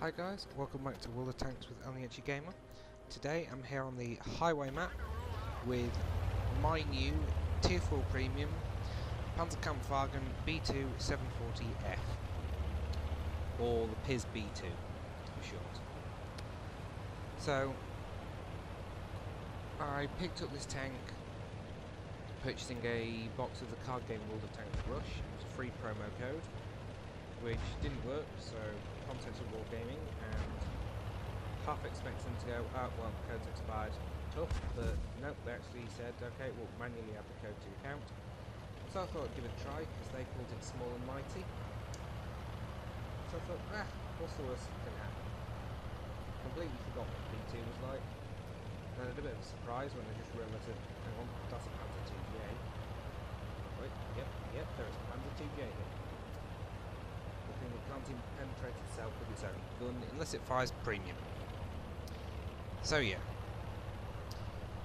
Hi guys, welcome back to World of Tanks with Alniachi Gamer. Today I'm here on the highway map with my new Tier 4 Premium PzKpfw B2 740F, or the PzB2 for short. So I picked up this tank purchasing a box of the card game World of Tanks Rush. It was a free promo code which didn't work, so contents of Wargaming, and half expecting them to go, oh well, the code's expired, tough, but nope, they actually said, okay, we'll manually add the code to your account. So I thought I'd give it a try, because they called it Small and Mighty. So I thought, what's the worst that can happen? Completely forgot what B2 was like. And I had a bit of a surprise when I just realised that, hang on, that's a Panzer 2J. Wait, yep, there's a Panzer 2J here. It can't even penetrate itself with its own gun unless it fires premium. So yeah.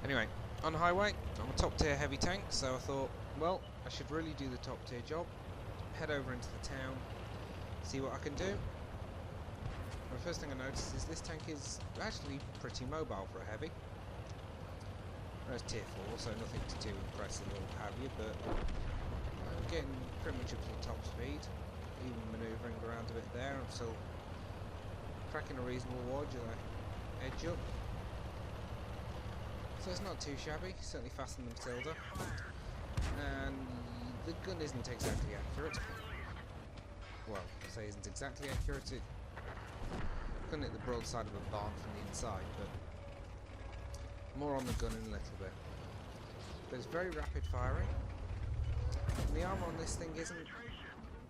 Anyway, on the highway, I'm a top tier heavy tank, so I thought, well, I should really do the top tier job. Head over into the town, see what I can do. And the first thing I noticed is this tank is actually pretty mobile for a heavy. There's tier 4, so nothing too impressive or what have you, but I'm getting pretty much up to the top speed. Even manoeuvring around a bit there, I'm still cracking a reasonable wad as I edge up. So it's not too shabby, certainly faster than Matilda. And the gun isn't exactly accurate. Well, I say isn't exactly accurate, it couldn't hit the broadside of a barn from the inside, but more on the gun in a little bit. But it's very rapid firing. And the armour on this thing isn't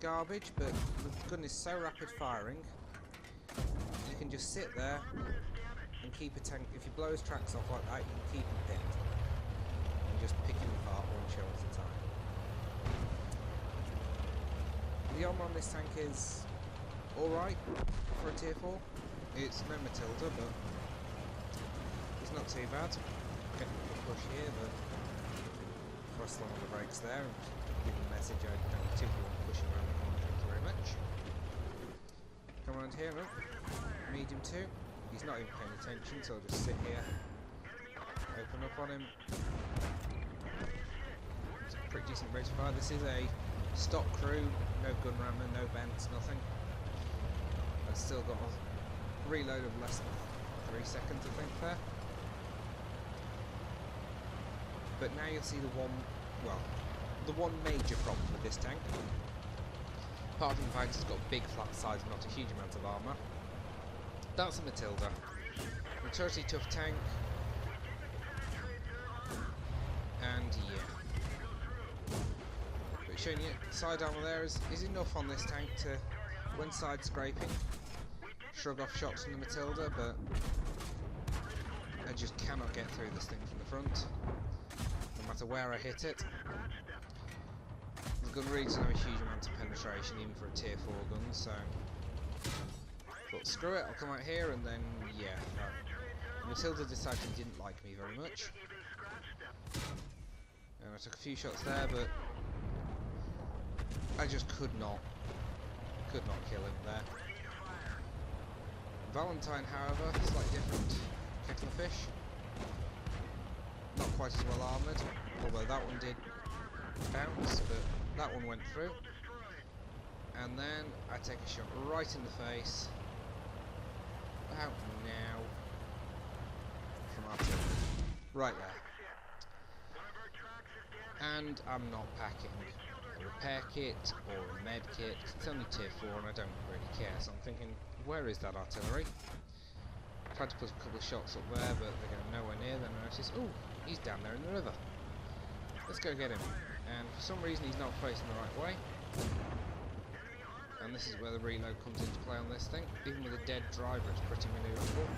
garbage, but the gun is so rapid firing you can just sit there and keep a tank. If you blow his tracks off like that, you can keep him pinned and just pick him apart one shell at a time. The armour on this tank is alright for a tier 4. It's no Matilda, but it's not too bad. Getting a push here, but thrust on the brakes there and give the message I don't particularly want to push him around the corner, thank you very much. Come around here, no. Medium 2. He's not even paying attention, so I'll just sit here. Open up on him. It's a pretty decent rate of fire. This is a stock crew, no gun rammer, no vents, nothing. I've still got a reload of less than 3 seconds, I think, there. But now you'll see the one major problem with this tank, apart from the fact it's got big flat sides and not a huge amount of armour, that's a Matilda. Notoriously tough tank, and yeah. But showing you side armour there is enough on this tank to, when side scraping, shrug off shots from the Matilda, but I just cannot get through this thing from the front, no matter where I hit it. The gun really doesn't have a huge amount of penetration even for a tier 4 gun, so but screw it, I'll come out here and then yeah, no. Matilda decided he didn't like me very much. And I took a few shots there, but I just could not kill him there. Valentine, however, slightly different kettle of fish. Not quite as well armoured, although that one did bounce, but that one went through. And then I take a shot right in the face. About now. From artillery. Right there. And I'm not packing a repair kit or a med kit. It's only tier 4 and I don't really care. So I'm thinking, where is that artillery? Tried to put a couple of shots up there, but they're going nowhere near. Then I notice, oh, he's down there in the river. Let's go get him. And for some reason he's not facing the right way. And this is where the reload comes into play on this thing. Even with a dead driver, it's pretty manoeuvrable.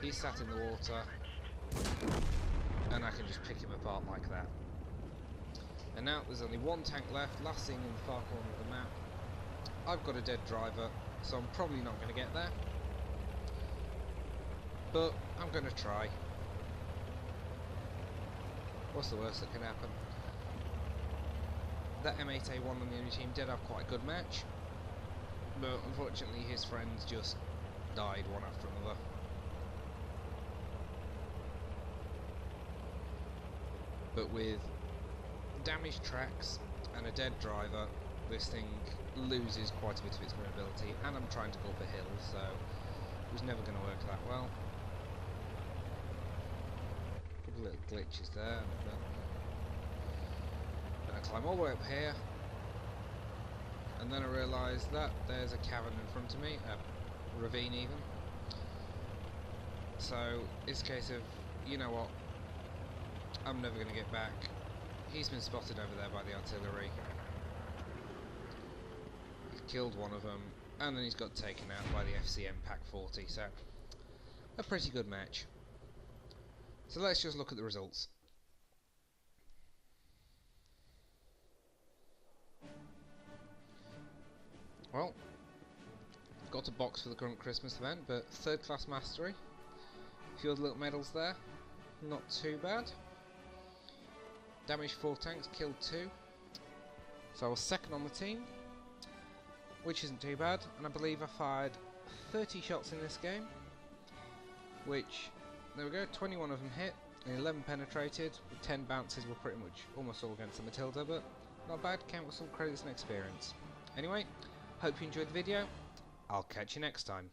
He's sat in the water, and I can just pick him apart like that. And now there's only one tank left, last thing in the far corner of the map. I've got a dead driver, so I'm probably not going to get there. But I'm going to try. What's the worst that can happen? That M8A1 on the enemy team did have quite a good match, but unfortunately his friends just died one after another. But with damaged tracks and a dead driver, this thing loses quite a bit of its mobility, and I'm trying to go up a hill, so it was never going to work that well. A couple of little glitches there. Then I climb all the way up here, and then I realise that there's a cavern in front of me, a ravine even. So it's a case of, you know what, I'm never going to get back. He's been spotted over there by the artillery. He's killed one of them, and then he's got taken out by the FCM Pack 40, so a pretty good match. So let's just look at the results. Well, got a box for the current Christmas event, but third class mastery. A few other little medals there, not too bad. Damaged 4 tanks, killed 2. So I was second on the team, which isn't too bad, and I believe I fired 30 shots in this game, which, there we go, 21 of them hit, and 11 penetrated, with 10 bounces were pretty much almost all against the Matilda, but not bad, came with some credits and experience. Anyway, hope you enjoyed the video, I'll catch you next time.